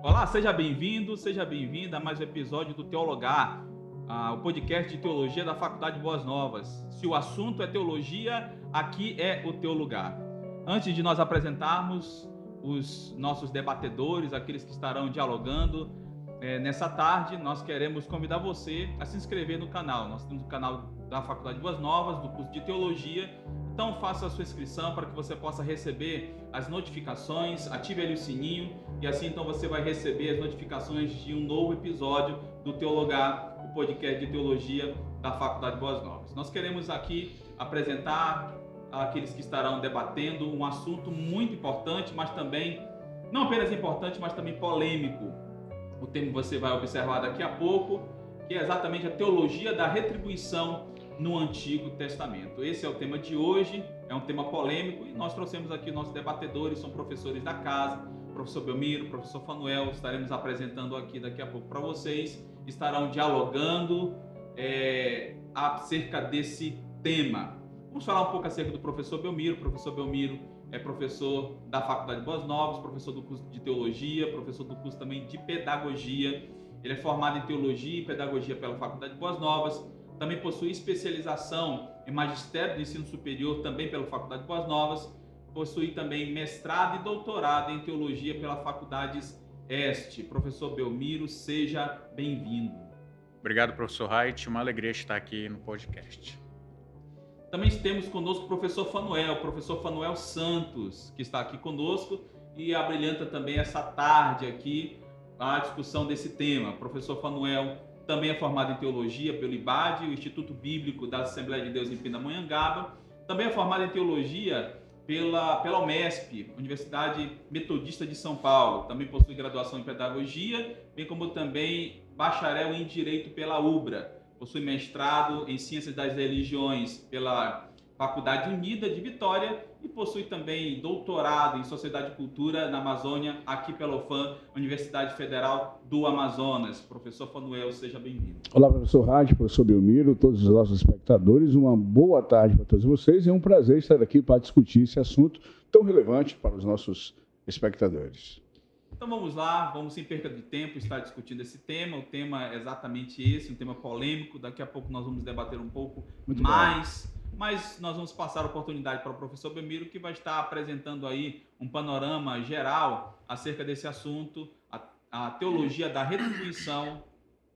Olá, seja bem-vindo, seja bem-vinda a mais um episódio do Teologar, o podcast de teologia da Faculdade Boas Novas. Se o assunto é teologia, aqui é o teu lugar. Antes de nós apresentarmos os nossos debatedores, aqueles que estarão dialogando nessa tarde, nós queremos convidar você a se inscrever no canal. Nós temos o canal da Faculdade Boas Novas, do curso de teologia. Então faça a sua inscrição para que você possa receber as notificações, ative ali o sininho e assim então você vai receber as notificações de um novo episódio do Teologar, o podcast de teologia da Faculdade Boas Novas. Nós queremos aqui apresentar aqueles que estarão debatendo um assunto muito importante, mas também, não apenas importante, mas também polêmico. O tema que você vai observar daqui a pouco, que é exatamente a teologia da retribuição no Antigo Testamento. Esse é o tema de hoje, é um tema polêmico e nós trouxemos aqui nossos debatedores, são professores da casa, professor Belmiro, professor Fanuel, estaremos apresentando aqui daqui a pouco para vocês, estarão dialogando acerca desse tema. Vamos falar um pouco acerca do professor Belmiro. O professor Belmiro é professor da Faculdade Boas Novas, professor do curso de Teologia, professor do curso também de Pedagogia. Ele é formado em Teologia e Pedagogia pela Faculdade Boas Novas, também possui especialização em Magistério de Ensino Superior, também pela Faculdade Boas Novas, possui também mestrado e doutorado em Teologia pela Faculdades Este. Professor Belmiro, seja bem-vindo. Obrigado, professor Haidt, uma alegria estar aqui no podcast. Também temos conosco o professor Fanuel Santos, que está aqui conosco e abrilhanta também essa tarde aqui a discussão desse tema. O professor Fanuel também é formado em Teologia pelo IBAD, o Instituto Bíblico da Assembleia de Deus em Pindamonhangaba. Também é formado em Teologia pela UMESP, Universidade Metodista de São Paulo. Também possui graduação em Pedagogia, bem como também bacharel em Direito pela UBRA. Possui mestrado em Ciências das Religiões pela Faculdade Unida de Vitória e possui também doutorado em Sociedade e Cultura na Amazônia, aqui pela UFAM, Universidade Federal do Amazonas. Professor Fanuel, seja bem-vindo. Olá, professor Haidt, professor Belmiro, todos os nossos espectadores, uma boa tarde para todos vocês e é um prazer estar aqui para discutir esse assunto tão relevante para os nossos espectadores. Então vamos lá, vamos sem perca de tempo estar discutindo esse tema. O tema é exatamente esse, um tema polêmico. Daqui a pouco nós vamos debater um pouco mais, mas nós vamos passar a oportunidade para o professor Belmiro, que vai estar apresentando aí um panorama geral acerca desse assunto, a teologia da retribuição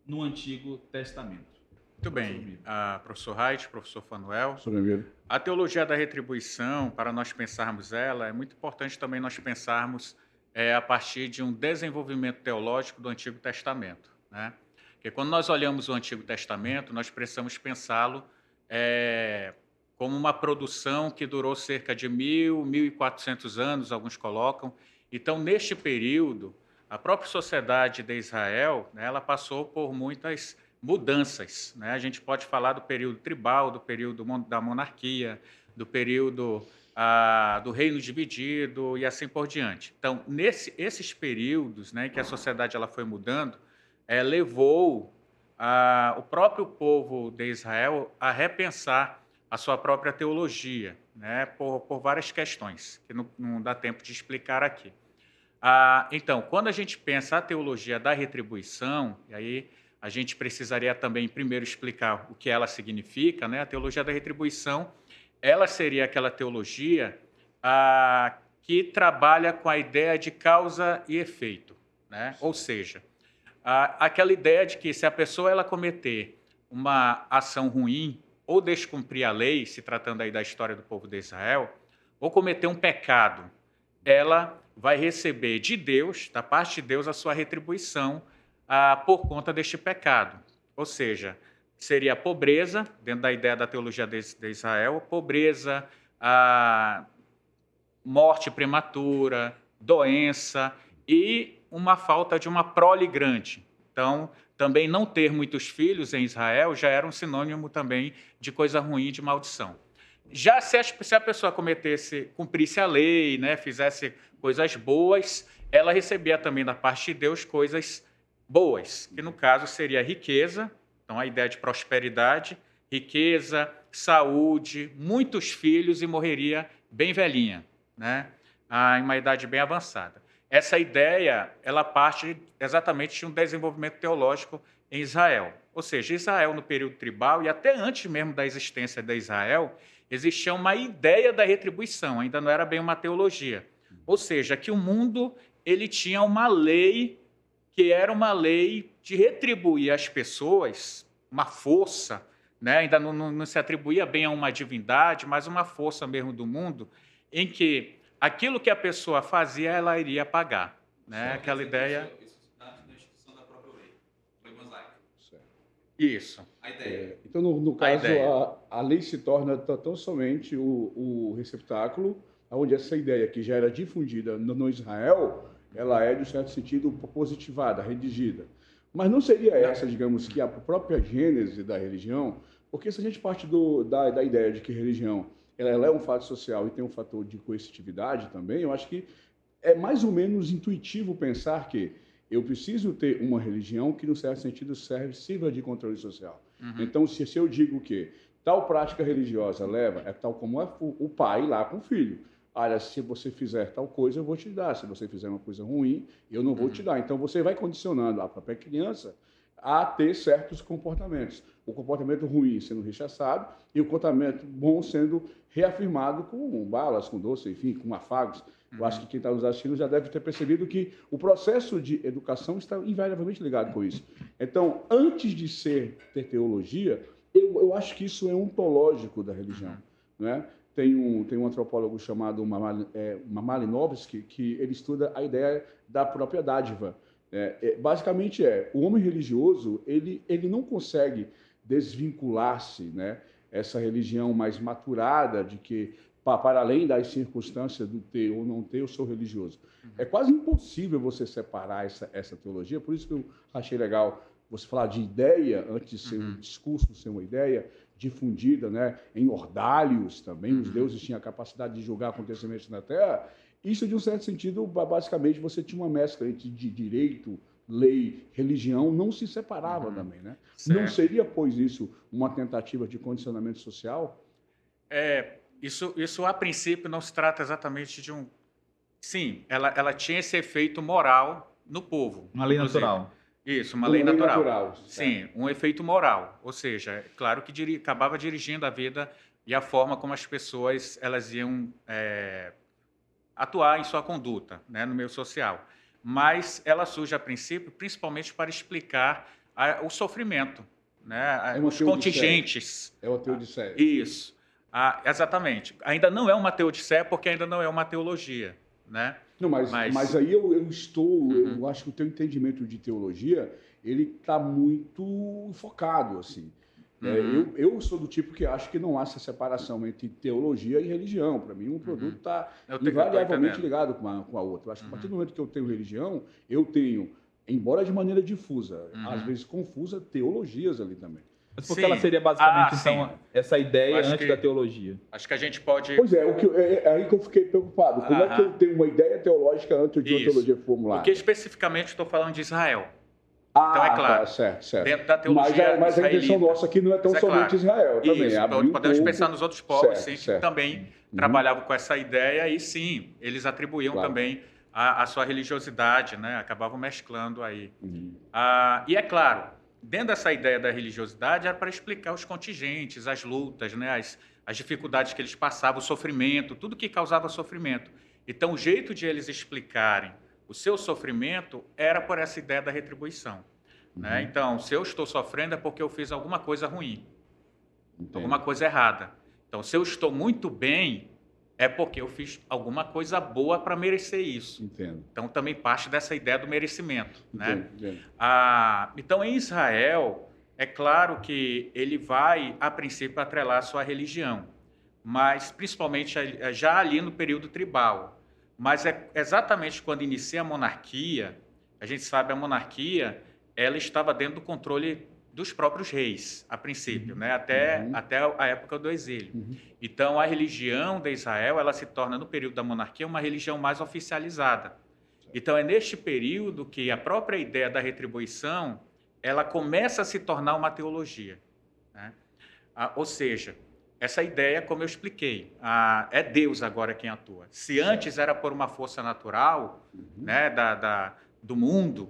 no Antigo Testamento. Muito bem, professor Haidt, professor Fanuel. Professor Belmiro. A teologia da retribuição, para nós pensarmos ela, é muito importante também nós pensarmos a partir de um desenvolvimento teológico do Antigo Testamento, né? Porque quando nós olhamos o Antigo Testamento, nós precisamos pensá-lo como uma produção que durou cerca de 1.400 anos, alguns colocam. Então, neste período, a própria sociedade de Israel, né, ela passou por muitas mudanças, né? A gente pode falar do período tribal, do período da monarquia, do período do reino dividido e assim por diante. Então, esses períodos, né, que a sociedade ela foi mudando, levou o próprio povo de Israel a repensar a sua própria teologia, né, por várias questões, que não dá tempo de explicar aqui. Então, quando a gente pensa a teologia da retribuição, e aí a gente precisaria também primeiro explicar o que ela significa, né? A teologia da retribuição, ela seria aquela teologia que trabalha com a ideia de causa e efeito, né? Ou seja, aquela ideia de que se a pessoa ela cometer uma ação ruim ou descumprir a lei, se tratando aí da história do povo de Israel, ou cometer um pecado, ela vai receber de Deus, da parte de Deus, a sua retribuição por conta deste pecado. Ou seja, seria a pobreza, dentro da ideia da teologia de Israel, pobreza, morte prematura, doença e uma falta de uma prole grande. Então, também não ter muitos filhos em Israel já era um sinônimo também de coisa ruim, de maldição. Já se a pessoa cumprisse a lei, né, fizesse coisas boas, ela recebia também da parte de Deus coisas boas, que no caso seria riqueza, Então, a ideia de prosperidade, riqueza, saúde, muitos filhos e morreria bem velhinha, né? Em uma idade bem avançada. Essa ideia, ela parte exatamente de um desenvolvimento teológico em Israel. Ou seja, Israel no período tribal e até antes mesmo da existência de Israel, existia uma ideia da retribuição, ainda não era bem uma teologia. Ou seja, que o mundo ele tinha uma lei que era uma lei de retribuir às pessoas uma força, né? Ainda não se atribuía bem a uma divindade, mas uma força mesmo do mundo, em que aquilo que a pessoa fazia, ela iria pagar. Né? Aquela ideia... Isso na instituição da própria lei mosaica. Isso. A ideia. Então, no caso, a lei se torna tão somente o receptáculo onde essa ideia que já era difundida no Israel, ela é, de um certo sentido, positivada, redigida. Mas não seria essa, digamos, que a própria gênese da religião, porque se a gente parte da ideia de que religião ela é um fato social e tem um fator de coercitividade também, eu acho que é mais ou menos intuitivo pensar que eu preciso ter uma religião que, no certo sentido, sirva de controle social. Então, se eu digo que tal prática religiosa leva, tal como é o pai lá com o filho. Olha, se você fizer tal coisa, eu vou te dar. Se você fizer uma coisa ruim, eu não vou te dar. Então, você vai condicionando a própria criança a ter certos comportamentos. O comportamento ruim sendo rechaçado e o comportamento bom sendo reafirmado com balas, com doce, enfim, com afagos. Eu acho que quem está nos assistindo já deve ter percebido que o processo de educação está invariavelmente ligado com isso. Então, antes de ter teologia, eu acho que isso é ontológico da religião, né? Tem um antropólogo chamado Malinowski que ele estuda a ideia da própria dádiva. Basicamente o homem religioso ele não consegue desvincular-se, né, essa religião mais maturada de que para além das circunstâncias do ter ou não ter, eu sou religioso. É quase impossível você separar essa teologia, por isso que eu achei legal você falar de ideia antes de ser um discurso, ser uma ideia difundida, né, em ordalhos também, os deuses tinham a capacidade de julgar acontecimentos na Terra. Isso, de um certo sentido, basicamente, você tinha uma mescla entre de direito, lei, religião, não se separava também, né? Não seria, pois, isso uma tentativa de condicionamento social? Isso a princípio não se trata exatamente de um... Sim, ela tinha esse efeito moral no povo. Uma lei inclusive. natural. Isso, uma lei natural. Sim, um efeito moral. Ou seja, é claro que acabava dirigindo a vida e a forma como as pessoas elas iam atuar em sua conduta, né, no meio social. Mas ela surge a princípio principalmente para explicar o sofrimento, né, os contingentes. É uma teodiceia. Isso. Exatamente. Ainda não é uma teodiceia porque ainda não é uma teologia, né? Não, mas aí eu acho que o teu entendimento de teologia, ele está muito focado, assim. Eu sou do tipo que acho que não há essa separação entre teologia e religião. Para mim, um produto está invariavelmente ligado com a outra. Eu acho que a partir do momento que eu tenho religião, eu tenho, embora de maneira difusa, às vezes confusa, teologias ali também. Mas porque ela seria basicamente, então, essa ideia antes da teologia. Acho que a gente pode... Pois é aí que eu fiquei preocupado. Como é que eu tenho uma ideia teológica antes de uma teologia formulada? Porque especificamente estou falando de Israel. Então, é claro, certo. dentro da teologia mas a intenção nossa aqui não é tão somente Israel também. Isso, então, podemos pensar nos outros povos que também trabalhavam com essa ideia e sim, eles atribuíam também a sua religiosidade, né? Acabavam mesclando aí. E é claro, dentro dessa ideia da religiosidade era para explicar os contingentes, as lutas, né? As dificuldades que eles passavam, o sofrimento, tudo que causava sofrimento. Então, o jeito de eles explicarem o seu sofrimento era por essa ideia da retribuição. Né? Então, se eu estou sofrendo é porque eu fiz alguma coisa ruim, alguma coisa errada. Então, se eu estou muito bem, é porque eu fiz alguma coisa boa para merecer isso. Entendo. Então, também parte dessa ideia do merecimento. Né? Entendo. Então, em Israel, é claro que ele vai, a princípio, atrelar a sua religião, mas principalmente já ali no período tribal. Mas é exatamente quando inicia a monarquia, a gente sabe a monarquia, ela estava dentro do controle dos próprios reis, a princípio, né? até a época do exílio. Então, a religião de Israel, ela se torna, no período da monarquia, uma religião mais oficializada. Então, é neste período que a própria ideia da retribuição, ela começa a se tornar uma teologia, né? Ou seja, essa ideia, como eu expliquei, é Deus agora quem atua. Se antes era por uma força natural, né, do mundo,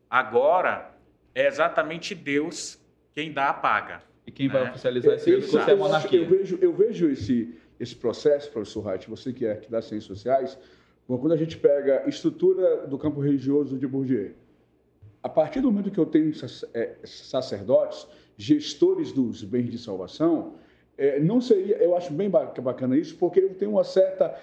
agora é exatamente Deus quem dá a paga. E quem né? vai oficializar esse discurso é a monarquia. Eu vejo esse processo, professor Wright, você que é aqui das ciências sociais, quando a gente pega a estrutura do campo religioso de Bourdieu, a partir do momento que eu tenho sacerdotes, gestores dos bens de salvação, não seria, eu acho bem bacana isso, porque eu tenho uma certa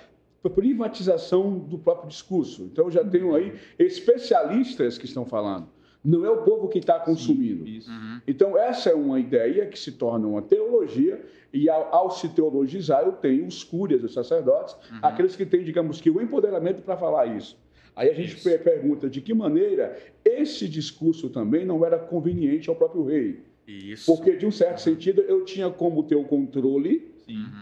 privatização do próprio discurso. Então, eu já tenho aí especialistas que estão falando. Não é o povo que está consumindo. Sim, isso. Então, essa é uma ideia que se torna uma teologia, e ao se teologizar, eu tenho os cúrias, os sacerdotes, aqueles que têm, digamos que, o empoderamento para falar isso. Aí a gente pergunta de que maneira esse discurso também não era conveniente ao próprio rei. Isso. Porque, de um certo sentido, eu tinha como ter o controle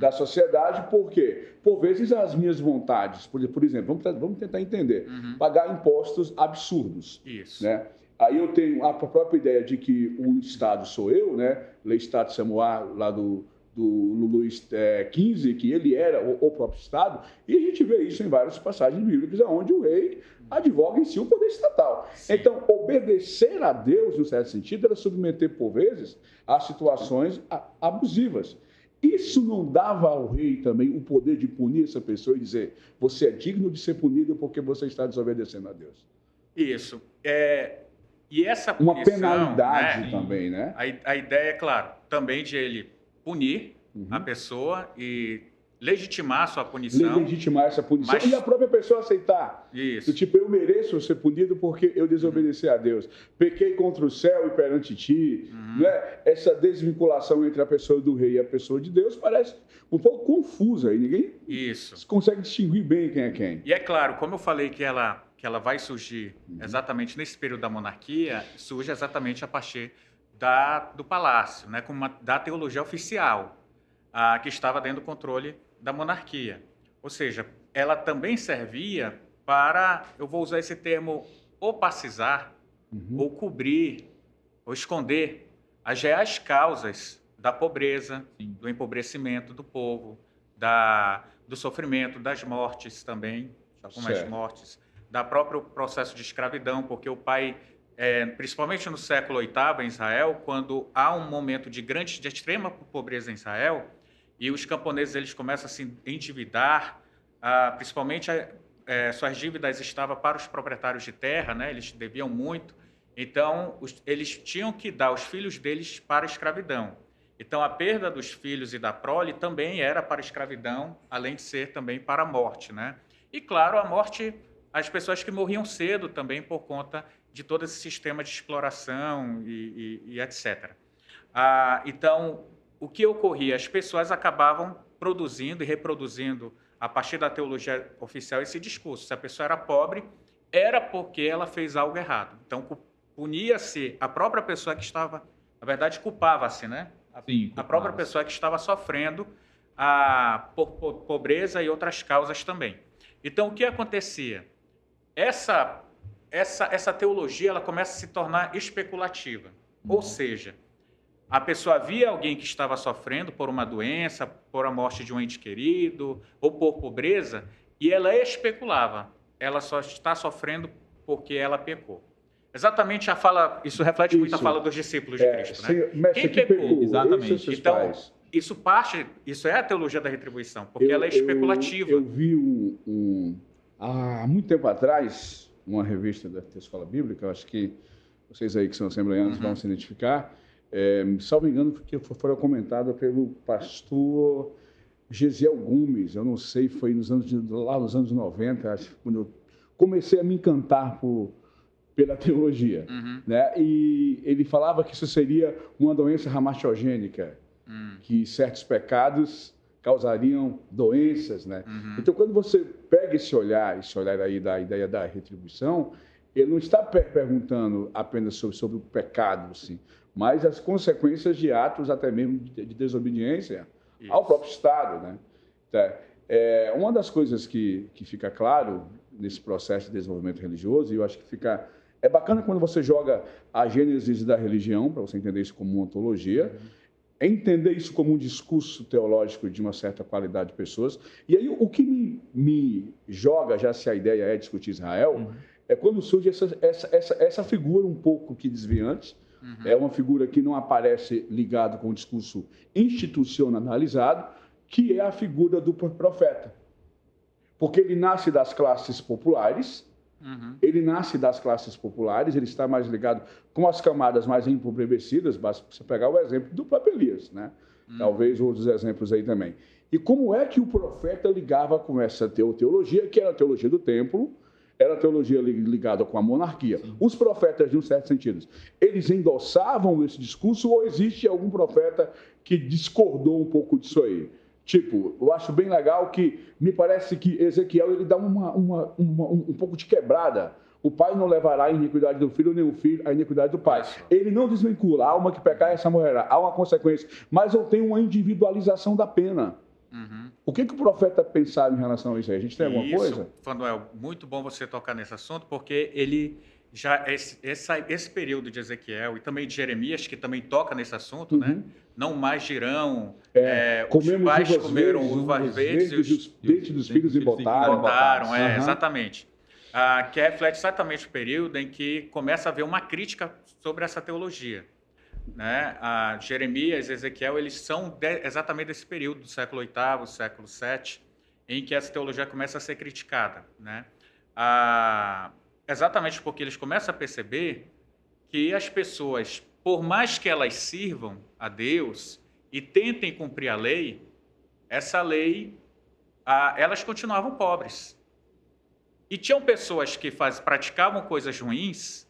da sociedade, porque, por vezes, as minhas vontades, por exemplo, vamos tentar entender, pagar impostos absurdos. Isso. Né? Aí eu tenho a própria ideia de que o Estado sou eu, né? Lei Estado Samuel, lá do Luís XV, que ele era o próprio Estado, e a gente vê isso em várias passagens bíblicas, onde o rei advoga em si o poder estatal. Sim. Então, obedecer a Deus, no certo sentido, era submeter, por vezes, a situações abusivas. Isso não dava ao rei também o poder de punir essa pessoa e dizer: você é digno de ser punido porque você está desobedecendo a Deus. Isso. E essa punição, uma penalidade, né, também, né? A ideia, é claro, também de ele punir a pessoa e legitimar a sua punição. Legitimar essa punição e a própria pessoa aceitar. Isso. Tipo, eu mereço ser punido porque eu desobedeci a Deus. Pequei contra o céu e perante ti. Né? Essa desvinculação entre a pessoa do rei e a pessoa de Deus parece um pouco confusa. E ninguém consegue distinguir bem quem é quem. E é claro, como eu falei que ela vai surgir exatamente nesse período da monarquia, surge exatamente a partir do palácio, né, como da teologia oficial, que estava dentro do controle da monarquia. Ou seja, ela também servia para, eu vou usar esse termo, opacizar, ou cobrir, ou esconder as reais causas da pobreza, do empobrecimento do povo, do sofrimento, das mortes também, algumas mortes, da próprio processo de escravidão, porque o pai, principalmente no século VIII em Israel, quando há um momento de extrema pobreza em Israel, e os camponeses eles começam a se endividar, principalmente suas dívidas estavam para os proprietários de terra, né? Eles deviam muito, então eles tinham que dar os filhos deles para a escravidão. Então a perda dos filhos e da prole também era para a escravidão, além de ser também para a morte, né? E claro, a morte, as pessoas que morriam cedo também por conta de todo esse sistema de exploração e etc. Então, o que ocorria? As pessoas acabavam produzindo e reproduzindo, a partir da teologia oficial, esse discurso. Se a pessoa era pobre, era porque ela fez algo errado. Então, punia-se a própria pessoa que estava... Na verdade, culpava-se, né? A própria pessoa que estava sofrendo por pobreza e outras causas também. Então, o que acontecia? Essa teologia ela começa a se tornar especulativa. Ou seja, a pessoa via alguém que estava sofrendo por uma doença, por a morte de um ente querido, ou por pobreza, e ela especulava. Ela só está sofrendo porque ela pecou. Exatamente isso reflete muito a fala dos discípulos de Cristo, né? Quem pecou? Exatamente. Então, isso é a teologia da retribuição, porque ela é especulativa. Eu vi há muito tempo atrás, uma revista da Escola Bíblica, acho que vocês aí que são assembleanos vão se identificar, salvo engano, porque foi comentada pelo pastor Gesiel Gomes, eu não sei, foi lá nos anos 90, acho, quando eu comecei a me encantar pela teologia. Né? E ele falava que isso seria uma doença reumatogênica, que certos pecados causariam doenças. Né? Então, quando você pega esse olhar aí da ideia da retribuição, ele não está perguntando apenas sobre o pecado, assim, mas as consequências de atos até mesmo de desobediência ao próprio Estado. Né? Uma das coisas que fica claro nesse processo de desenvolvimento religioso, e eu acho que fica É bacana quando você joga a gênese da religião, para você entender isso como uma ontologia, entender isso como um discurso teológico de uma certa qualidade de pessoas. E aí o que me joga, já se a ideia é discutir Israel, é quando surge essa figura um pouco que desviante. É uma figura que não aparece ligado com o discurso institucionalizado, que é a figura do profeta. Porque ele nasce das classes populares, ele está mais ligado com as camadas mais empobrecidas, basta você pegar o exemplo do próprio Elias, né? Talvez outros exemplos aí também. E como é que o profeta ligava com essa teologia, que era a teologia do templo, era a teologia ligada com a monarquia. Os profetas, de um certo sentido, eles endossavam esse discurso ou existe algum profeta que discordou um pouco disso aí? Tipo, eu acho bem legal que me parece que Ezequiel ele dá um pouco de quebrada. O pai não levará a iniquidade do filho, nem o filho a iniquidade do pai. Ele não desvincula, a alma que pecar, essa morrerá. Há uma consequência, mas eu tenho uma individualização da pena. O que o profeta pensava em relação a isso aí? A gente tem alguma coisa? Fanuel, muito bom você tocar nesse assunto, porque ele já esse período de Ezequiel e também de Jeremias, que também toca nesse assunto, né? Não mais dirão, os pais comeram uvas verdes e os dentes dos filhos embotaram. Exatamente. Que reflete exatamente o período em que começa a haver uma crítica sobre essa teologia. Né? Jeremias e Ezequiel, eles são exatamente desse período, do século VIII, século VII, em que essa teologia começa a ser criticada. Né? Exatamente porque eles começam a perceber que as pessoas, por mais que elas sirvam a Deus e tentem cumprir a lei, essa lei, elas continuavam pobres. E tinham pessoas que praticavam coisas ruins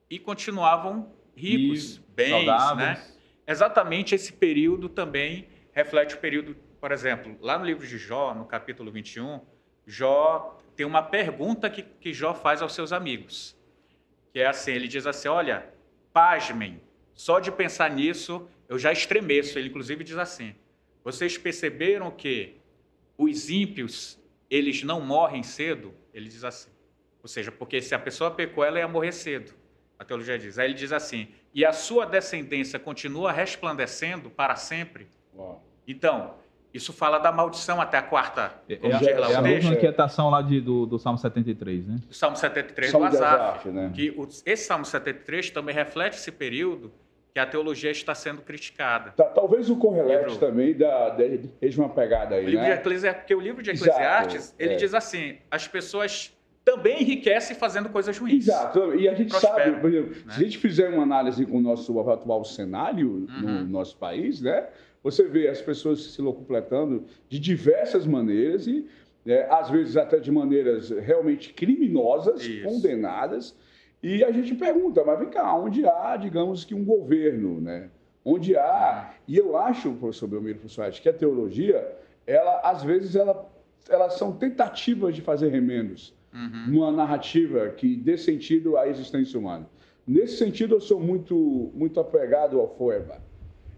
e continuavam ricos, bens, saudáveis. Né? Exatamente esse período também reflete o período, por exemplo, lá no livro de Jó, no capítulo 21, Jó tem uma pergunta que Jó faz aos seus amigos, que é assim, ele diz assim, olha, pasmem, só de pensar nisso eu já estremeço. Ele inclusive diz assim, vocês perceberam que os ímpios, eles não morrem cedo? Ele diz assim, ou seja, porque se a pessoa pecou, ela ia morrer cedo. A teologia diz. Aí ele diz assim, e a sua descendência continua resplandecendo para sempre? Uau. Então, isso fala da maldição até a quarta. É a mesma inquietação lá do Salmo 73, né? O Salmo 73 Salmo do Asaf. né? Que esse Salmo 73 também reflete esse período que a teologia está sendo criticada. Talvez o Correlete também deixe uma pegada aí, né? Porque o livro de Eclesiastes, ele diz assim, as pessoas também enriquecem fazendo coisas ruins. Exato, e a gente sabe, por exemplo, né? Se a gente fizer uma análise com o nosso atual cenário no nosso país, né? Você vê as pessoas se locupletando de diversas maneiras e, às vezes, até de maneiras realmente criminosas, condenadas, e a gente pergunta, mas vem cá, onde há, digamos que um governo, né? Onde há... E eu acho, professor Belmiro, professor Ed, que a teologia, às vezes, elas são tentativas de fazer remendos. Uma narrativa que dê sentido à existência humana. Nesse sentido, eu sou muito apegado ao Feuerbach.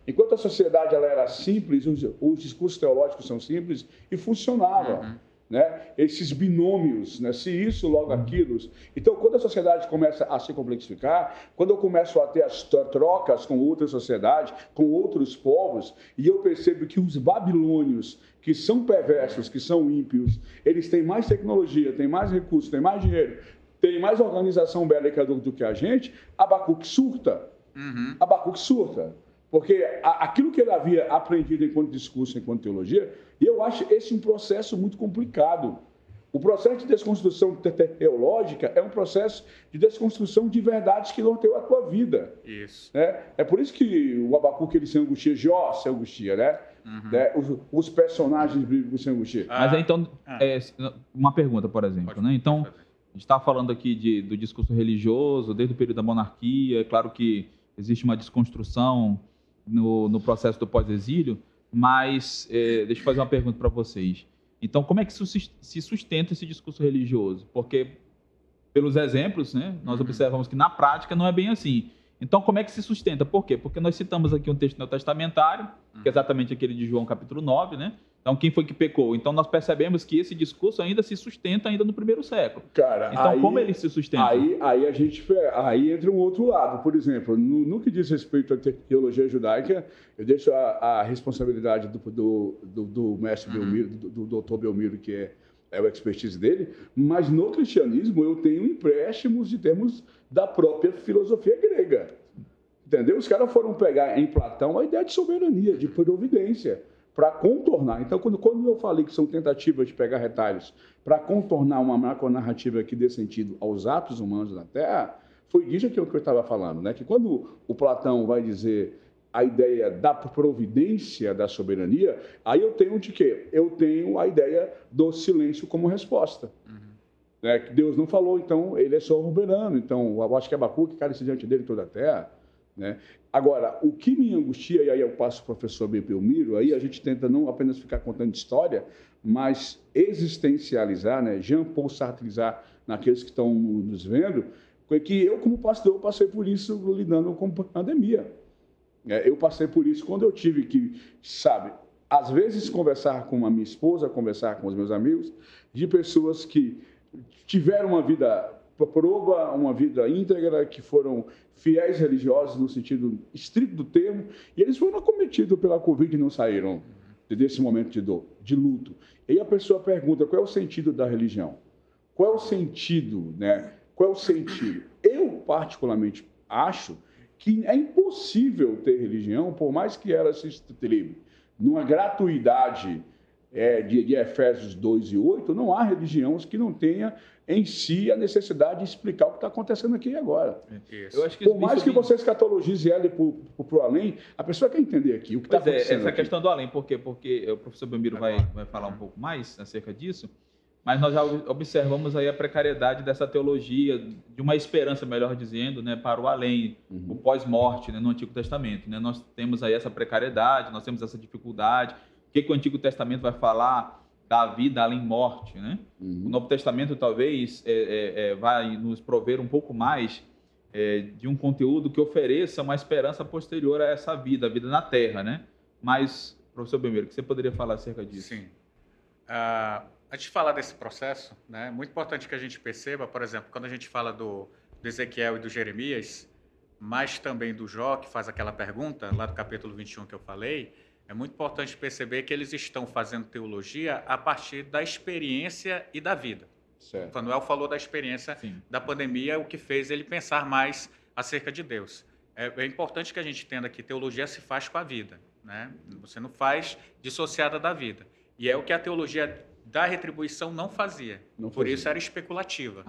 Enquanto a sociedade ela era simples, os discursos teológicos são simples e funcionavam. Né? Esses binômios, né? Se isso, logo aquilo. Então, quando a sociedade começa a se complexificar, quando eu começo a ter as trocas com outras sociedades, com outros povos, e eu percebo que os babilônios, que são perversos, que são ímpios, eles têm mais tecnologia, têm mais recursos, têm mais dinheiro, têm mais organização bélica do que a gente, Abacuque surta. Abacuque surta. Porque aquilo que ele havia aprendido enquanto discurso, enquanto teologia, e eu acho esse um processo muito complicado. O processo de desconstrução teológica é um processo de desconstrução de verdades que norteiam a tua vida. Isso. Né? É por isso que o Abacuque ele se angustia, Jó se angustia, né? Os personagens bíblicos se angustiam. Mas então, uma pergunta, por exemplo, né? Então, a gente está falando aqui do discurso religioso, desde o período da monarquia, é claro que existe uma desconstrução no processo do pós-exílio, mas deixa eu fazer uma pergunta para vocês. Então, como é que se sustenta esse discurso religioso? Porque, pelos exemplos, né, nós observamos que na prática não é bem assim. Então, como é que se sustenta? Por quê? Porque nós citamos aqui um texto neotestamentário, que é exatamente aquele de João capítulo 9, né, Então, quem foi que pecou? Então, nós percebemos que esse discurso ainda se sustenta ainda no primeiro século. Cara, então, aí, como ele se sustenta? Aí entra um outro lado. Por exemplo, no que diz respeito à teologia judaica, eu deixo a responsabilidade do mestre Belmiro, do doutor Belmiro, que é o expertise dele, mas no cristianismo eu tenho empréstimos de termos da própria filosofia grega. Entendeu? Os caras foram pegar em Platão a ideia de soberania, de providência, para contornar. Então, quando eu falei que são tentativas de pegar retalhos para contornar uma macronarrativa que dê sentido aos atos humanos na Terra, foi disso que eu estava falando, né? Que quando o Platão vai dizer a ideia da providência da soberania, aí eu tenho de quê? Eu tenho a ideia do silêncio como resposta. Né? Que Deus não falou, então ele é soberano. Então, eu acho que Abacuque cai diante dele toda a terra. Né? Agora, o que me angustia, e aí eu passo para o professor Belmiro, aí a gente tenta não apenas ficar contando história, mas existencializar, né? Jean-Paul Sartrizar naqueles que estão nos vendo, que eu, como pastor, passei por isso lidando com pandemia. Eu passei por isso quando eu tive que, sabe, às vezes conversar com a minha esposa, conversar com os meus amigos, de pessoas que tiveram uma vida proba, uma vida íntegra, que foram fiéis religiosos no sentido estrito do termo, e eles foram acometidos pela Covid e não saíram desse momento de dor, de luto. E aí a pessoa pergunta, qual é o sentido da religião? Qual é o sentido, né? Qual é o sentido? Eu, particularmente, acho que é impossível ter religião, por mais que ela se estribe numa gratuidade de Efésios 2:8, não há religião que não tenha em si a necessidade de explicar o que está acontecendo aqui e agora. Eu acho que por mais que você escatologize ela por além, a pessoa quer entender aqui o que está acontecendo. Essa aqui. Questão do além, porque o professor Belmiro vai falar um pouco mais acerca disso, mas nós já observamos aí a precariedade dessa teologia, de uma esperança, melhor dizendo, né, para o além, o pós-morte, né, no Antigo Testamento. Né? Nós temos aí essa precariedade, nós temos essa dificuldade. O que o Antigo Testamento vai falar da vida além morte? Né? O Novo Testamento talvez vai nos prover um pouco mais de um conteúdo que ofereça uma esperança posterior a essa vida, a vida na Terra. Né? Mas, professor Belmiro, o que você poderia falar acerca disso? Sim. Antes de falar desse processo, né, é muito importante que a gente perceba, por exemplo, quando a gente fala do Ezequiel e do Jeremias, mas também do Jó, que faz aquela pergunta, lá do capítulo 21 que eu falei, é muito importante perceber que eles estão fazendo teologia a partir da experiência e da vida. Certo. O Fanuel falou da experiência da pandemia, o que fez ele pensar mais acerca de Deus. É importante que a gente entenda que teologia se faz com a vida, né? Você não faz dissociada da vida. E é o que a teologia da retribuição não fazia. Por isso era especulativa.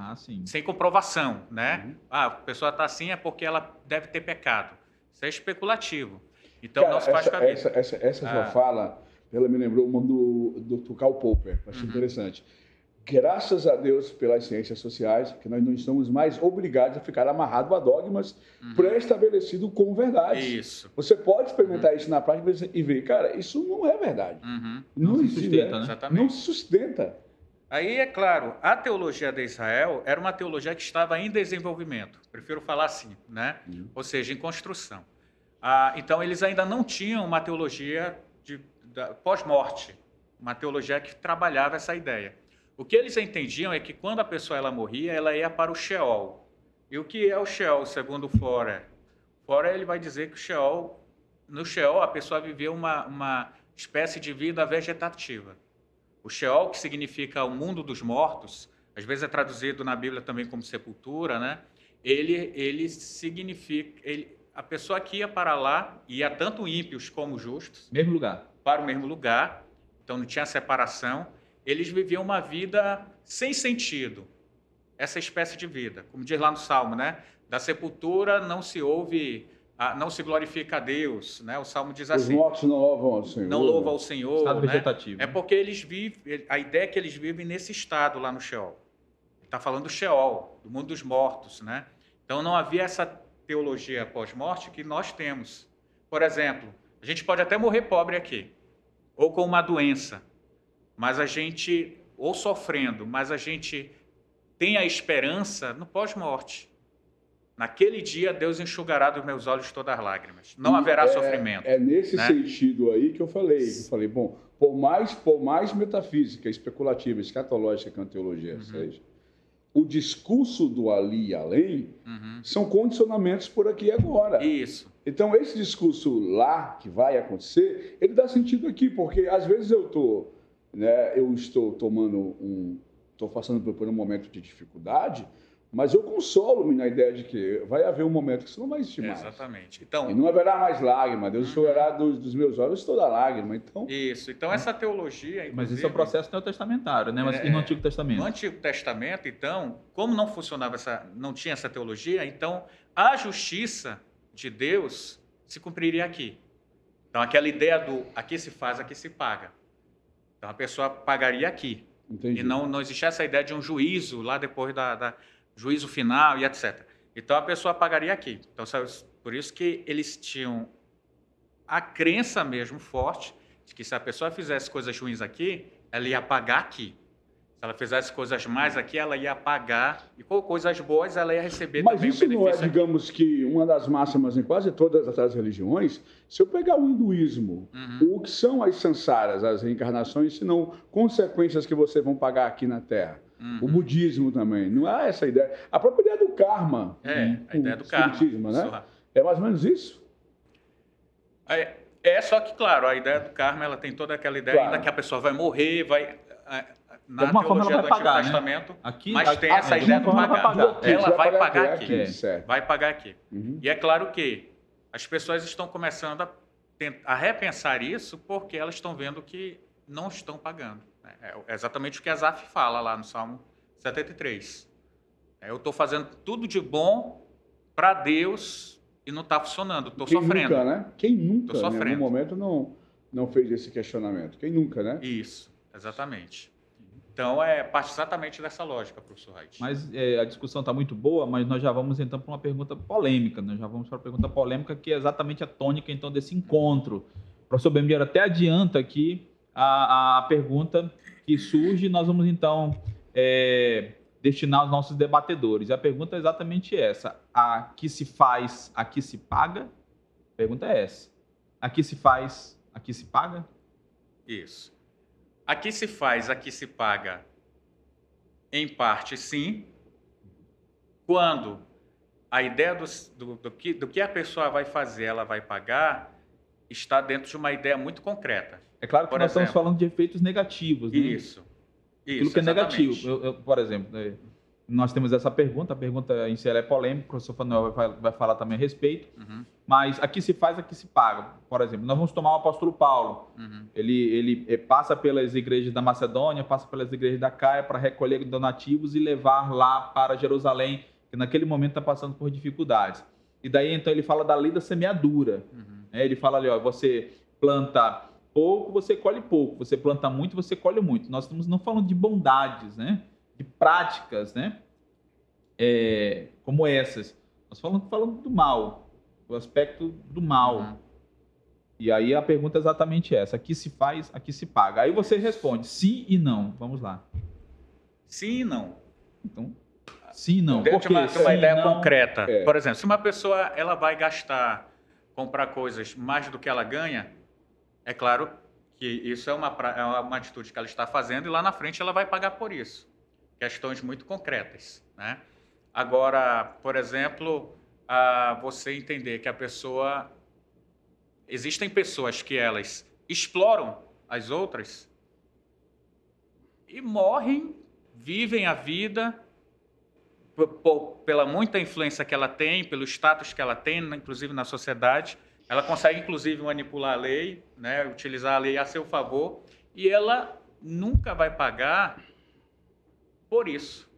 Sem comprovação, né? A pessoa está assim é porque ela deve ter pecado. Isso é especulativo. Então, cara, não se faz com a vida. Essa sua fala, ela me lembrou uma do Karl Popper. Achei interessante. Graças a Deus pelas ciências sociais, que nós não estamos mais obrigados a ficar amarrados a dogmas pré-estabelecidos com verdade. Isso. Você pode experimentar isso na prática e ver, cara, isso não é verdade. Não se sustenta, né? Exatamente. Não se sustenta. Aí, é claro, a teologia de Israel era uma teologia que estava em desenvolvimento. Prefiro falar assim, né? Ou seja, em construção. Então, eles ainda não tinham uma teologia pós-morte, uma teologia que trabalhava essa ideia. O que eles entendiam é que quando a pessoa ela morria, ela ia para o Sheol. E o que é o Sheol, segundo Forer? Forer ele vai dizer que no Sheol a pessoa vivia uma espécie de vida vegetativa. O Sheol, que significa o mundo dos mortos, às vezes é traduzido na Bíblia também como sepultura, né? Ele significa... a pessoa que ia para lá, ia tanto ímpios como justos. Mesmo lugar. Para o mesmo lugar. Então não tinha separação. Eles viviam uma vida sem sentido, essa espécie de vida. Como diz lá no Salmo, né? Da sepultura não se ouve, não se glorifica a Deus, né? O Salmo diz assim. Os mortos não louvam ao Senhor. Não louvam ao Senhor. Estado né? vegetativo. É porque eles vivem, a ideia é que eles vivem nesse estado lá no Sheol. Está falando do Sheol, do mundo dos mortos, né? Então não havia essa teologia pós-morte que nós temos. Por exemplo, a gente pode até morrer pobre aqui, ou com uma doença. Mas a gente, ou sofrendo, mas a gente tem a esperança no pós-morte. naquele dia Deus enxugará dos meus olhos todas as lágrimas. Não haverá sofrimento. É nesse né? sentido aí que eu falei. Bom, por mais metafísica, especulativa, escatológica que a teologia seja, o discurso do ali e além são condicionamentos por aqui e agora. Isso. Então, esse discurso lá que vai acontecer, ele dá sentido aqui, porque às vezes eu estou passando por um momento de dificuldade, mas eu consolo-me na ideia de que vai haver um momento que isso não vai existir mais. Exatamente. Então, e não haverá mais lágrima, Deus enxugará dos meus olhos toda lágrima. Então, isso. Então, essa teologia... Mas isso é o processo neotestamentário, né? Mas e no Antigo Testamento? No Antigo Testamento, então, como não funcionava não tinha essa teologia, então a justiça de Deus se cumpriria aqui. Então, aquela ideia do aqui se faz, aqui se paga. Então, a pessoa pagaria aqui. entendi. E não existia essa ideia de um juízo lá depois da juízo final e etc. Então, a pessoa pagaria aqui. Então, por isso que eles tinham a crença mesmo forte de que se a pessoa fizesse coisas ruins aqui, ela ia pagar aqui. Se ela fizesse coisas mais aqui, ela ia pagar. E com coisas boas, ela ia receber Mas também o isso benefício. não é, digamos que, uma das máximas em quase todas as religiões? Se eu pegar o hinduísmo, o que são as samsaras, as reencarnações, senão consequências que vocês vão pagar aqui na Terra? O budismo também. Não há essa ideia. A própria ideia do karma. A ideia do karma. Né? É mais ou menos isso? Só que, claro, a ideia do karma, ela tem toda aquela ideia ainda que a pessoa vai morrer, vai... Na teologia do Antigo Testamento, mas tem essa ideia do pagar. Ela vai pagar aqui. Vai pagar aqui. E é claro que as pessoas estão começando a repensar isso porque elas estão vendo que não estão pagando. É exatamente o que Asaf fala lá no Salmo 73. Eu estou fazendo tudo de bom para Deus e não está funcionando, estou sofrendo. Nunca, né? Quem nunca, tô sofrendo. No momento, não fez esse questionamento? Quem nunca, né? Isso, exatamente. Então, parte exatamente dessa lógica, professor Reit. Mas a discussão está muito boa, mas nós já vamos então para uma pergunta polêmica. Nós já vamos para a pergunta polêmica, que é exatamente a tônica então desse encontro. O professor Bembiara até adianta aqui a pergunta que surge. Nós vamos então destinar aos nossos debatedores. E a pergunta é exatamente essa. Aqui se faz, aqui se paga? A pergunta é essa. Aqui se faz, aqui se paga? Isso. Aqui se faz, aqui se paga, em parte, sim, quando a ideia do que a pessoa vai fazer, ela vai pagar, está dentro de uma ideia muito concreta. É claro que nós estamos falando de efeitos negativos, né? Isso. Aquilo que é negativo. Por exemplo, nós temos essa pergunta, a pergunta em si ela é polêmica, o professor Fanuel vai falar também a respeito, mas aqui se faz, aqui se paga. Por exemplo, nós vamos tomar o apóstolo Paulo, ele passa pelas igrejas da Macedônia, passa pelas igrejas da Caia para recolher donativos e levar lá para Jerusalém, que naquele momento está passando por dificuldades. E daí então ele fala da lei da semeadura. Ele fala ali, você planta pouco, você colhe pouco, você planta muito, você colhe muito. Nós estamos não falando de bondades, né? De práticas, né? Como essas. Nós falando do mal, do aspecto do mal. E aí a pergunta é exatamente essa. Aqui se faz, aqui se paga. Aí você responde sim e não. Vamos lá. Sim e não. Então, sim e não. Dentro de uma ideia concreta. Por exemplo, se uma pessoa ela vai comprar coisas mais do que ela ganha, é claro que isso é uma atitude que ela está fazendo e lá na frente ela vai pagar por isso. Questões muito concretas, né? Agora, por exemplo, você entender que existem pessoas que elas exploram as outras e morrem, vivem a vida pela muita influência que ela tem, pelo status que ela tem, inclusive na sociedade. Ela consegue, inclusive, manipular a lei, né? Utilizar a lei a seu favor, e ela nunca vai pagar por isso.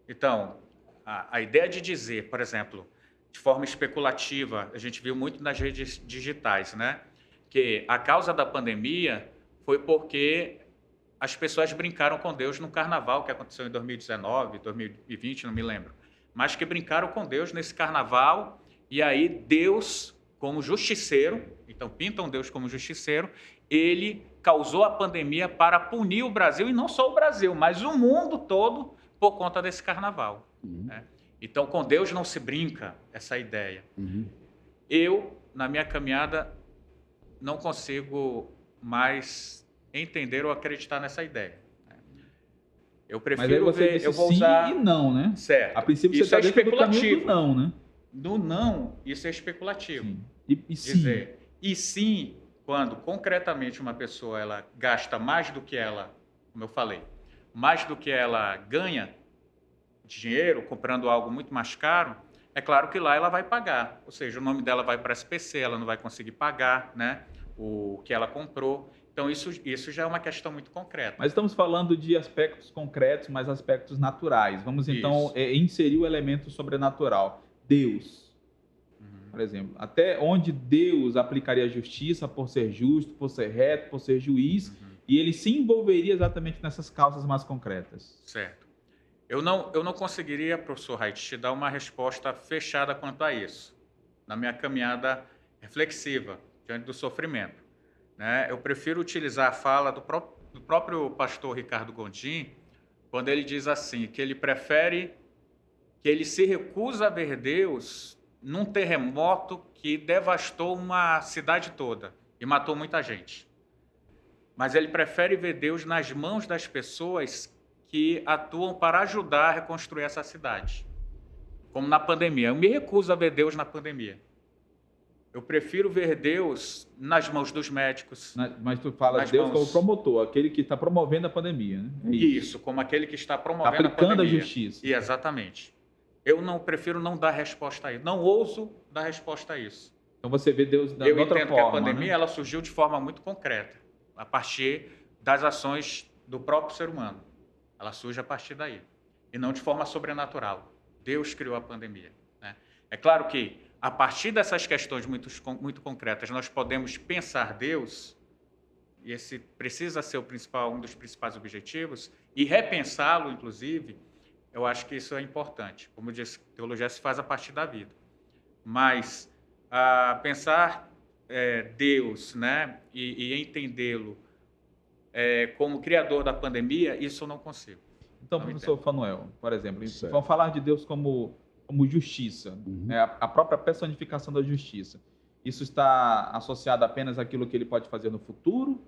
Então, a ideia de dizer, por exemplo, de forma especulativa, a gente viu muito nas redes digitais, né? Que a causa da pandemia foi porque as pessoas brincaram com Deus no carnaval que aconteceu em 2019, 2020, não me lembro. Mas que brincaram com Deus nesse carnaval, e aí Deus, como justiceiro, então pintam Deus como justiceiro, ele causou a pandemia para punir o Brasil, e não só o Brasil, mas o mundo todo, por conta desse carnaval. Né? Então, com Deus não se brinca, essa ideia. Eu, na minha caminhada, não consigo mais entender ou acreditar nessa ideia. Eu prefiro Mas aí você ver, disse eu vou sim usar... e não, né? Certo. A princípio Isso você é está dentro do caminho do especulativo. não, né? Do não, isso é especulativo. Sim. E sim. Dizer, e sim, quando concretamente uma pessoa ela gasta mais do que ela, como eu falei, mais do que ela ganha de dinheiro, comprando algo muito mais caro, é claro que lá ela vai pagar. Ou seja, o nome dela vai para a SPC, ela não vai conseguir pagar, né, o que ela comprou. Então, isso já é uma questão muito concreta. Mas estamos falando de aspectos concretos, mas aspectos naturais. Vamos, então, inserir o elemento sobrenatural. Deus, por exemplo. Até onde Deus aplicaria a justiça por ser justo, por ser reto, por ser juiz, e ele se envolveria exatamente nessas causas mais concretas. Certo. Eu não conseguiria, professor Reit, te dar uma resposta fechada quanto a isso, na minha caminhada reflexiva diante do sofrimento. Eu prefiro utilizar a fala do próprio pastor Ricardo Gondim, quando ele diz assim, que ele se recusa a ver Deus num terremoto que devastou uma cidade toda e matou muita gente. Mas ele prefere ver Deus nas mãos das pessoas que atuam para ajudar a reconstruir essa cidade. Como na pandemia. Eu me recuso a ver Deus na pandemia. Eu prefiro ver Deus nas mãos dos médicos. Mas tu fala de Deus como promotor, aquele que está promovendo a pandemia, né? Isso, como aquele que está promovendo a pandemia. Aplicando a justiça. E exatamente. Eu prefiro não dar resposta a isso. Não ouso dar resposta a isso. Então você vê Deus da outra forma. Eu entendo que a pandemia ela surgiu de forma muito concreta, a partir das ações do próprio ser humano. Ela surge a partir daí. E não de forma sobrenatural. Deus criou a pandemia. É claro que, a partir dessas questões muito concretas, nós podemos pensar Deus, e esse precisa ser um dos principais objetivos, e repensá-lo, inclusive, eu acho que isso é importante. Como eu disse, teologia se faz a partir da vida. Mas pensar Deus, né, e entendê-lo como criador da pandemia, isso eu não consigo. Então, professor Fanuel, por exemplo, vamos falar de Deus como justiça, a própria personificação da justiça. Isso está associado apenas àquilo que ele pode fazer no futuro?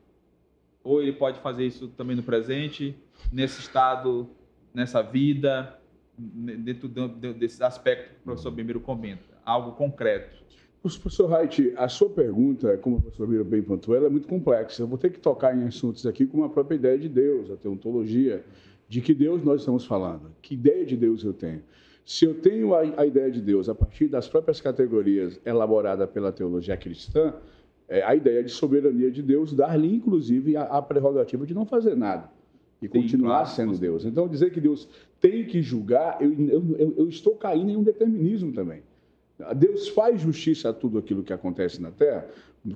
Ou ele pode fazer isso também no presente, nesse estado, nessa vida, dentro desse aspecto que o professor Bimiro comenta? Algo concreto. Professor Reit, a sua pergunta, como o professor Bimiro bem pontuou, ela é muito complexa. Eu vou ter que tocar em assuntos aqui com a própria ideia de Deus, a teontologia, de que Deus nós estamos falando, que ideia de Deus eu tenho. Se eu tenho a ideia de Deus a partir das próprias categorias elaboradas pela teologia cristã, a ideia de soberania de Deus dar-lhe, inclusive, a prerrogativa de não fazer nada e continuar sendo Deus. Então, dizer que Deus tem que julgar, eu estou caindo em um determinismo também. Deus faz justiça a tudo aquilo que acontece na Terra.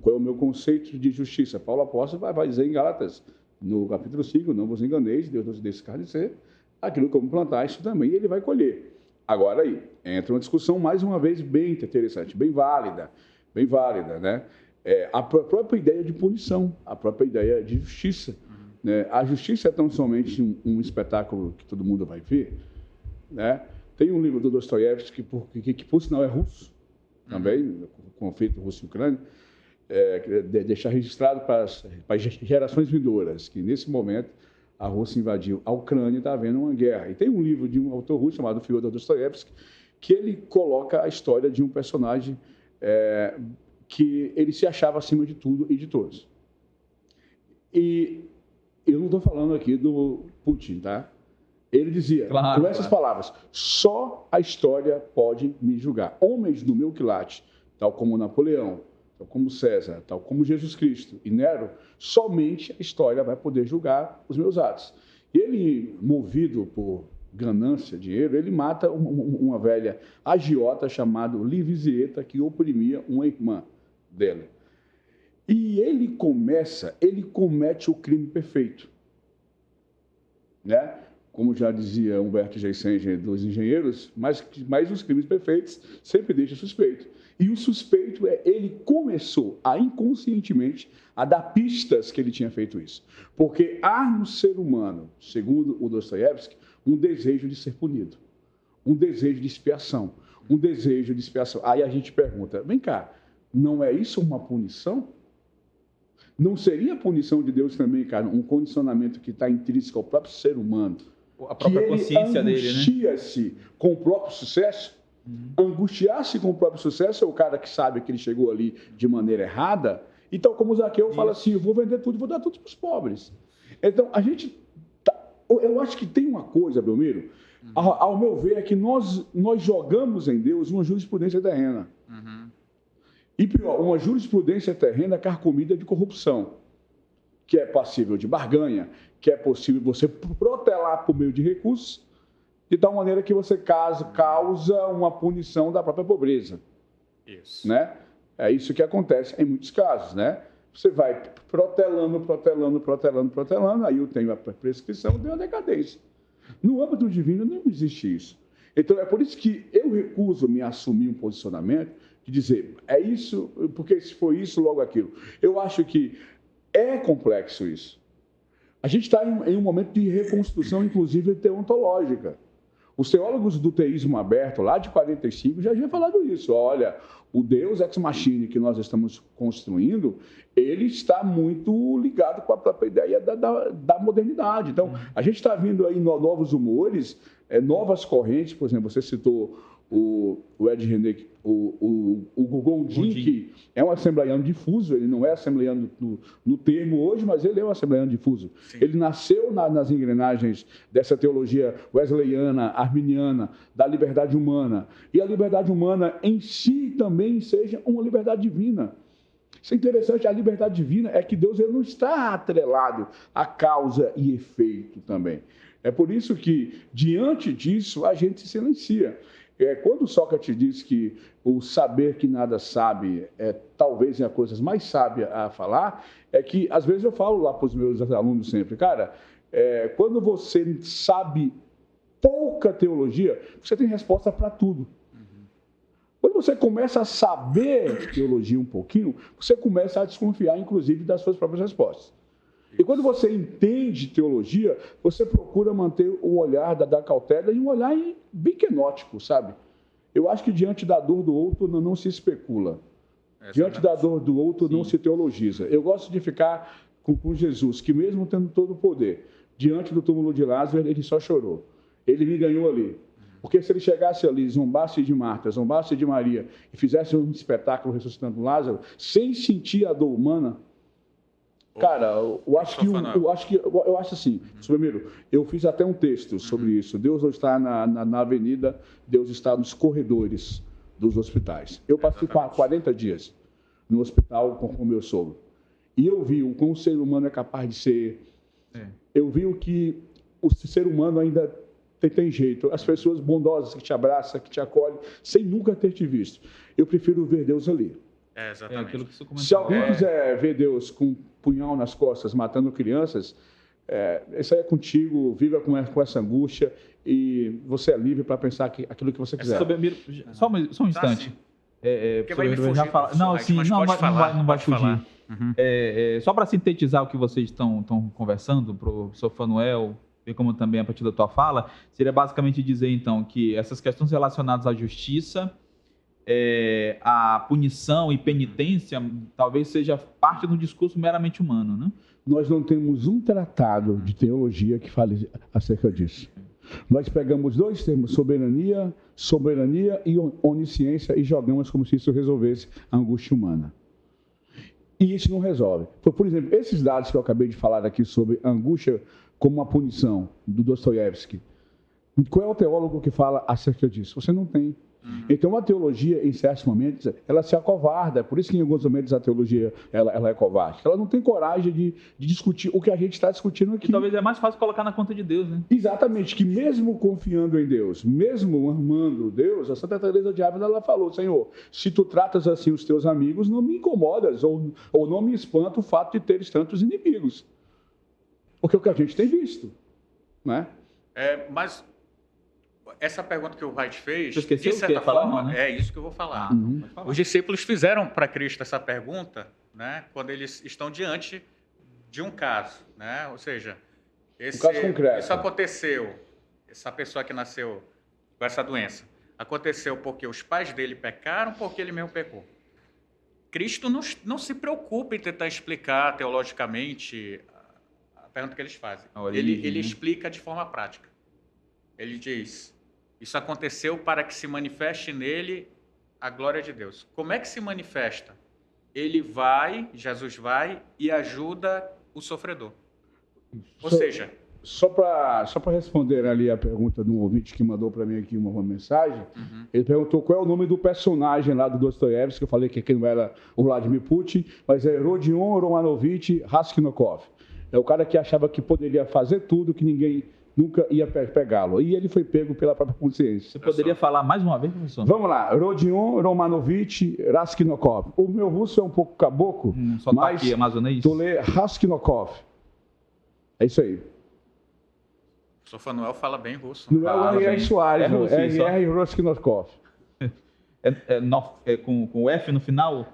Qual é o meu conceito de justiça? Paulo Apóstolo vai dizer em Gálatas, no capítulo 5, não vos enganeis, Deus não se deixa escarnecer, aquilo como plantar, isso também ele vai colher. Agora aí, entra uma discussão, mais uma vez, bem interessante, bem válida, né? A própria ideia de punição, a própria ideia de justiça. Né? A justiça é tão somente um espetáculo que todo mundo vai ver, né? Tem um livro do Dostoiévski, que por sinal é russo, também, o conflito Rússia-Ucrânia, deixar registrado para as gerações vindouras, que nesse momento a Rússia invadiu a Ucrânia e está havendo uma guerra. E tem um livro de um autor russo chamado Fyodor Dostoiévski, que ele coloca a história de um personagem que ele se achava acima de tudo e de todos. E eu não estou falando aqui do Putin, tá? Ele dizia, com essas palavras, só a história pode me julgar. Homens do meu quilate, tal como Napoleão, tal como César, tal como Jesus Cristo e Nero, somente a história vai poder julgar os meus atos. E ele, movido por ganância, dinheiro, ele mata uma velha agiota chamada Livizieta, que oprimia uma irmã dele. E ele comete o crime perfeito. Né? Como já dizia Humberto Geissinger dos engenheiros, mas os crimes perfeitos sempre deixam suspeito. E o suspeito ele começou inconscientemente a dar pistas que ele tinha feito isso. Porque há no ser humano, segundo o Dostoiévski, um desejo de ser punido. um desejo de expiação. Um desejo de expiação. Aí a gente pergunta, vem cá, não é isso uma punição? Não seria a punição de Deus também, cara, um condicionamento que está intrínseco ao próprio ser humano? A própria consciência dele, né? Angustia-se com o próprio sucesso? Angustiar-se com o próprio sucesso é o cara que sabe que ele chegou ali de maneira errada. Então, como o Zaqueu fala assim, eu vou vender tudo, vou dar tudo para os pobres. Então, a gente... Eu acho que tem uma coisa, Belmiro, ao meu ver, é que nós jogamos em Deus uma jurisprudência terrena. E pior, uma jurisprudência terrena carcomida de corrupção, que é passível de barganha, que é possível você protelar por meio de recursos, de tal maneira que você causa uma punição da própria pobreza. Isso. Né? É isso que acontece em muitos casos, né? Você vai protelando, aí eu tenho a prescrição, eu tenho a decadência. No âmbito divino não existe isso. Então, é por isso que eu recuso me assumir um posicionamento de dizer, é isso, porque se for isso, logo aquilo. Eu acho que é complexo isso. A gente está em um momento de reconstrução, inclusive, deontológica. Os teólogos do teísmo aberto, lá de 45, já tinham falado isso. Olha, o Deus ex machina que nós estamos construindo, ele está muito ligado com a própria ideia da modernidade. Então, a gente está vindo aí novos humores, novas correntes. Por exemplo, você citou o Ed René, o Gondim, que é um assembleiano difuso, ele não é assembleiano no termo hoje, mas ele é um assembleiano difuso. Sim. Ele nasceu nas engrenagens dessa teologia wesleyana, arminiana, da liberdade humana. E a liberdade humana em si também seja uma liberdade divina. Isso é interessante, a liberdade divina é que Deus ele não está atrelado a causa e efeito também. É por isso que, diante disso, a gente se silencia. Quando Sócrates diz que o saber que nada sabe talvez é a coisa mais sábia a falar, é que, às vezes, eu falo lá para os meus alunos sempre, cara, quando você sabe pouca teologia, você tem resposta para tudo. Quando você começa a saber teologia um pouquinho, você começa a desconfiar, inclusive, das suas próprias respostas. E quando você entende teologia, você procura manter o olhar da cautela e um olhar bem quenótico, sabe? Eu acho que diante da dor do outro não se especula. Diante da dor do outro não se teologiza. Eu gosto de ficar com Jesus, que mesmo tendo todo o poder, diante do túmulo de Lázaro, ele só chorou. Ele me ganhou ali. Porque se ele chegasse ali, zombasse de Marta, zombasse de Maria, e fizesse um espetáculo ressuscitando Lázaro, sem sentir a dor humana, cara, eu acho assim, primeiro, eu fiz até um texto sobre isso. Deus não está na avenida, Deus está nos corredores dos hospitais. Eu passei 40 dias no hospital com o meu sogro. E eu vi como o ser humano é capaz de ser. Eu vi o que o ser humano ainda tem jeito. As pessoas bondosas que te abraçam, que te acolhem, sem nunca ter te visto. Eu prefiro ver Deus ali. Exatamente. Aquilo que você comentou. Se alguém quiser ver Deus com um punhal nas costas, matando crianças, isso aí é contigo, viva com essa angústia e você é livre para pensar aquilo que você quiser. Só um instante. Porque vai me fugir, não vai fugir. Só para sintetizar o que vocês estão conversando, o professor Fanuel, e como também a partir da tua fala, seria basicamente dizer, então, que essas questões relacionadas à justiça, a punição e penitência, talvez seja parte do discurso meramente humano, né? Nós não temos um tratado de teologia que fale acerca disso. Nós pegamos dois termos, soberania e onisciência, e jogamos como se isso resolvesse a angústia humana. E isso não resolve. Por exemplo, esses dados que eu acabei de falar aqui sobre angústia como uma punição, do Dostoiévski, qual é o teólogo que fala acerca disso? Você não tem. Então, a teologia, em certos momentos, ela se acovarda. Por isso que, em alguns momentos, a teologia ela é covarde. Ela não tem coragem de discutir o que a gente está discutindo aqui. E talvez é mais fácil colocar na conta de Deus, né? Exatamente. Que mesmo confiando em Deus, mesmo amando Deus, a Santa Teresa de Ávila, ela falou, Senhor, se tu tratas assim os teus amigos, não me incomodas ou não me espanta o fato de teres tantos inimigos. Porque é o que a gente tem visto, né? Mas essa pergunta que o Wright fez, você esqueceu de certa falar, forma, não, né? é isso que eu vou falar. Falar. Os discípulos fizeram para Cristo essa pergunta, né, quando eles estão diante de um caso, né? Ou seja, caso concreto. isso aconteceu, essa pessoa que nasceu com essa doença. Aconteceu porque os pais dele pecaram, porque ele mesmo pecou. Cristo não se preocupa em tentar explicar teologicamente a pergunta que eles fazem. Ele explica de forma prática. Ele diz, isso aconteceu para que se manifeste nele a glória de Deus. Como é que se manifesta? Jesus vai e ajuda o sofredor. Ou seja... Só para responder ali a pergunta de um ouvinte que mandou para mim aqui uma mensagem, ele perguntou qual é o nome do personagem lá do Dostoiévski, que eu falei que aqui não era o Vladimir Putin, mas é Rodion Romanovich Raskolnikov. É o cara que achava que poderia fazer tudo, que ninguém nunca ia pegá-lo. E ele foi pego pela própria consciência. Você poderia falar mais uma vez, professor? Vamos lá. Rodion Romanovich Raskolnikov. O meu russo é um pouco caboclo, só tá mas aqui, amazonês. tu lê Raskolnikov. É isso aí. O professor Fanuel fala bem russo. Não é o R.R. Soares, não. É R.R. Raskolnikov. Com o F no final?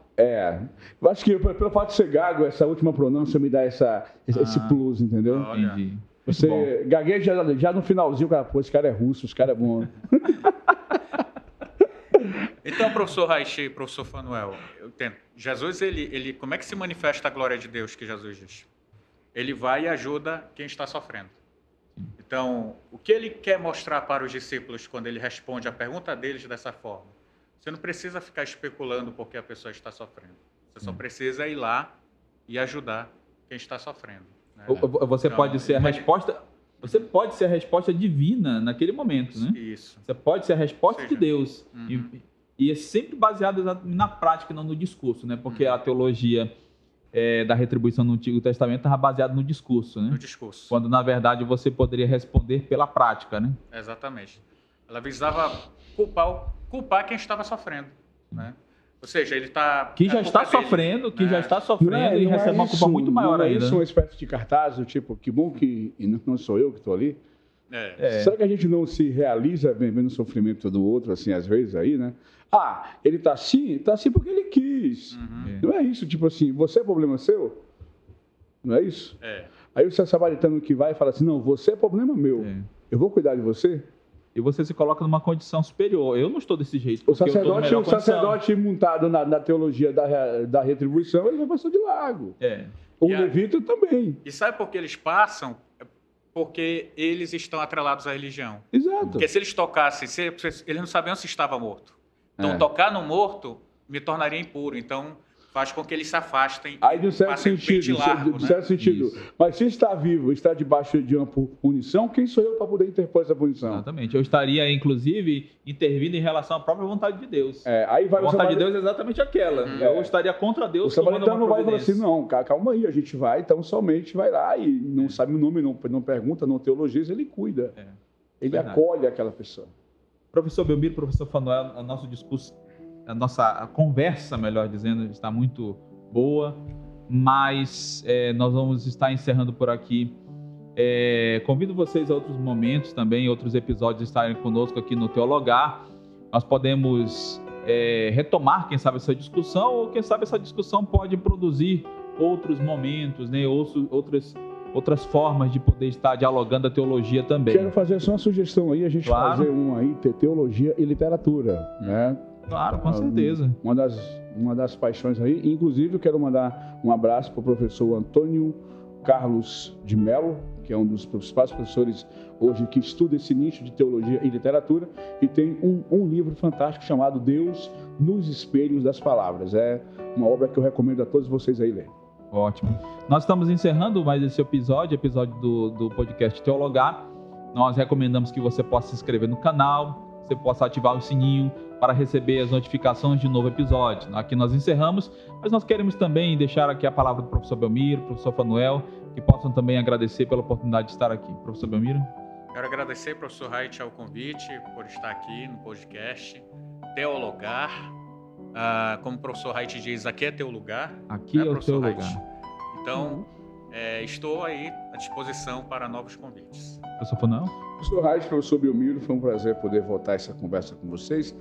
Eu acho que pelo fato de ser gago, essa última pronúncia me dá esse plus, entendeu? Entendi. Você gagueja já no finalzinho, cara, pô, esse cara é russo, esse cara é bom. Então, professor Raichi, professor Fanuel, eu entendo. Jesus, ele, como é que se manifesta a glória de Deus que Jesus diz? Ele vai e ajuda quem está sofrendo. Então, o que ele quer mostrar para os discípulos quando ele responde a pergunta deles dessa forma? Você não precisa ficar especulando porque a pessoa está sofrendo. Você só precisa ir lá e ajudar quem está sofrendo. Né? Você pode ser a resposta. Você pode ser a resposta divina naquele momento, né? Isso. Você pode ser a resposta de Deus. E é sempre baseado na prática, não no discurso, né? Porque a teologia da retribuição no Antigo Testamento estava baseada no discurso, né? No discurso. Quando, na verdade, você poderia responder pela prática, né? Exatamente. Ela visava culpar quem estava sofrendo, né? Ou seja, ele está... Que já está sofrendo, e recebe uma culpa muito maior ainda. Isso é uma espécie de cartaz, do tipo, que bom que não sou eu que estou ali. Será que a gente não se realiza vendo o sofrimento do outro, assim, às vezes, aí, né? Ele está assim porque ele quis. Não é isso, tipo assim, você é problema seu? Não é isso? Aí o samaritano que vai e fala assim, não, você é problema meu. Eu vou cuidar de você? E você se coloca numa condição superior. Eu não estou desse jeito. O sacerdote montado na teologia da retribuição, ele vai passar de largo. O levita também. E sabe por que eles passam? Porque eles estão atrelados à religião. Exato. Porque se eles tocassem, eles não sabiam se estava morto. Então, tocar no morto me tornaria impuro. Então, faz com que eles se afastem. Aí, de certo sentido. Mas se está vivo, está debaixo de uma punição, quem sou eu para poder interpor essa punição? Exatamente. Eu estaria, inclusive, intervindo em relação à própria vontade de Deus. Aí vai a vontade de Deus é exatamente aquela. Eu estaria contra Deus. O samaritano vai falar assim, não, calma aí, a gente vai, então somente vai lá e não sabe o nome, não pergunta, não teologiza, ele cuida. Ele acolhe aquela pessoa. Professor Belmiro, professor Fanuel, o nosso discurso, a nossa conversa, melhor dizendo, está muito boa, mas nós vamos estar encerrando por aqui. Convido vocês a outros momentos também, outros episódios estarem conosco aqui no Teologar. Nós podemos retomar, quem sabe, essa discussão, ou quem sabe essa discussão pode produzir outros momentos, né? Outras formas de poder estar dialogando a teologia também. Quero fazer só uma sugestão aí, a gente fazer aí, teologia e literatura, né? Claro, com certeza. Uma das paixões aí. Inclusive, eu quero mandar um abraço para o professor Antônio Carlos de Mello, que é um dos principais professores hoje que estuda esse nicho de teologia e literatura, e tem um livro fantástico chamado Deus nos Espelhos das Palavras. É uma obra que eu recomendo a todos vocês aí lerem. Ótimo. Nós estamos encerrando mais esse episódio do podcast Teologar. Nós recomendamos que você possa se inscrever no canal, você possa ativar o sininho para receber as notificações de novo episódio. Aqui nós encerramos, mas nós queremos também deixar aqui a palavra do professor Belmiro, professor Fanuel, que possam também agradecer pela oportunidade de estar aqui. Professor Belmiro? Quero agradecer, professor Raichi, ao convite, por estar aqui no podcast Teologar. Como o professor Raichi diz, aqui é teu lugar. Aqui é o teu lugar. Então, estou aí à disposição para novos convites. Professor Fanuel? Professor Raichi, professor Belmiro, foi um prazer poder voltar essa conversa com vocês.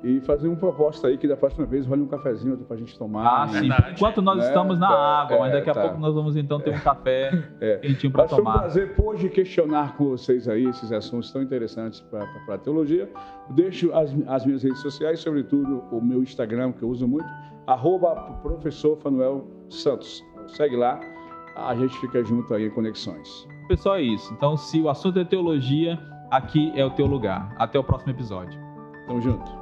e fazer uma proposta aí que da próxima vez role um cafezinho pra gente tomar. Sim. Verdade. Enquanto nós Né? estamos na água, mas daqui a tá. pouco nós vamos então ter um café quentinho para Mas foi um tomar. prazer hoje questionar com vocês aí esses assuntos tão interessantes para a teologia. Deixo as minhas redes sociais, sobretudo o meu Instagram, que eu uso muito, @professor Fanuel Santos. Segue lá, a gente fica junto aí em conexões. Pessoal, é isso. Então, se o assunto é teologia, aqui é o teu lugar. Até o próximo episódio. Tamo junto.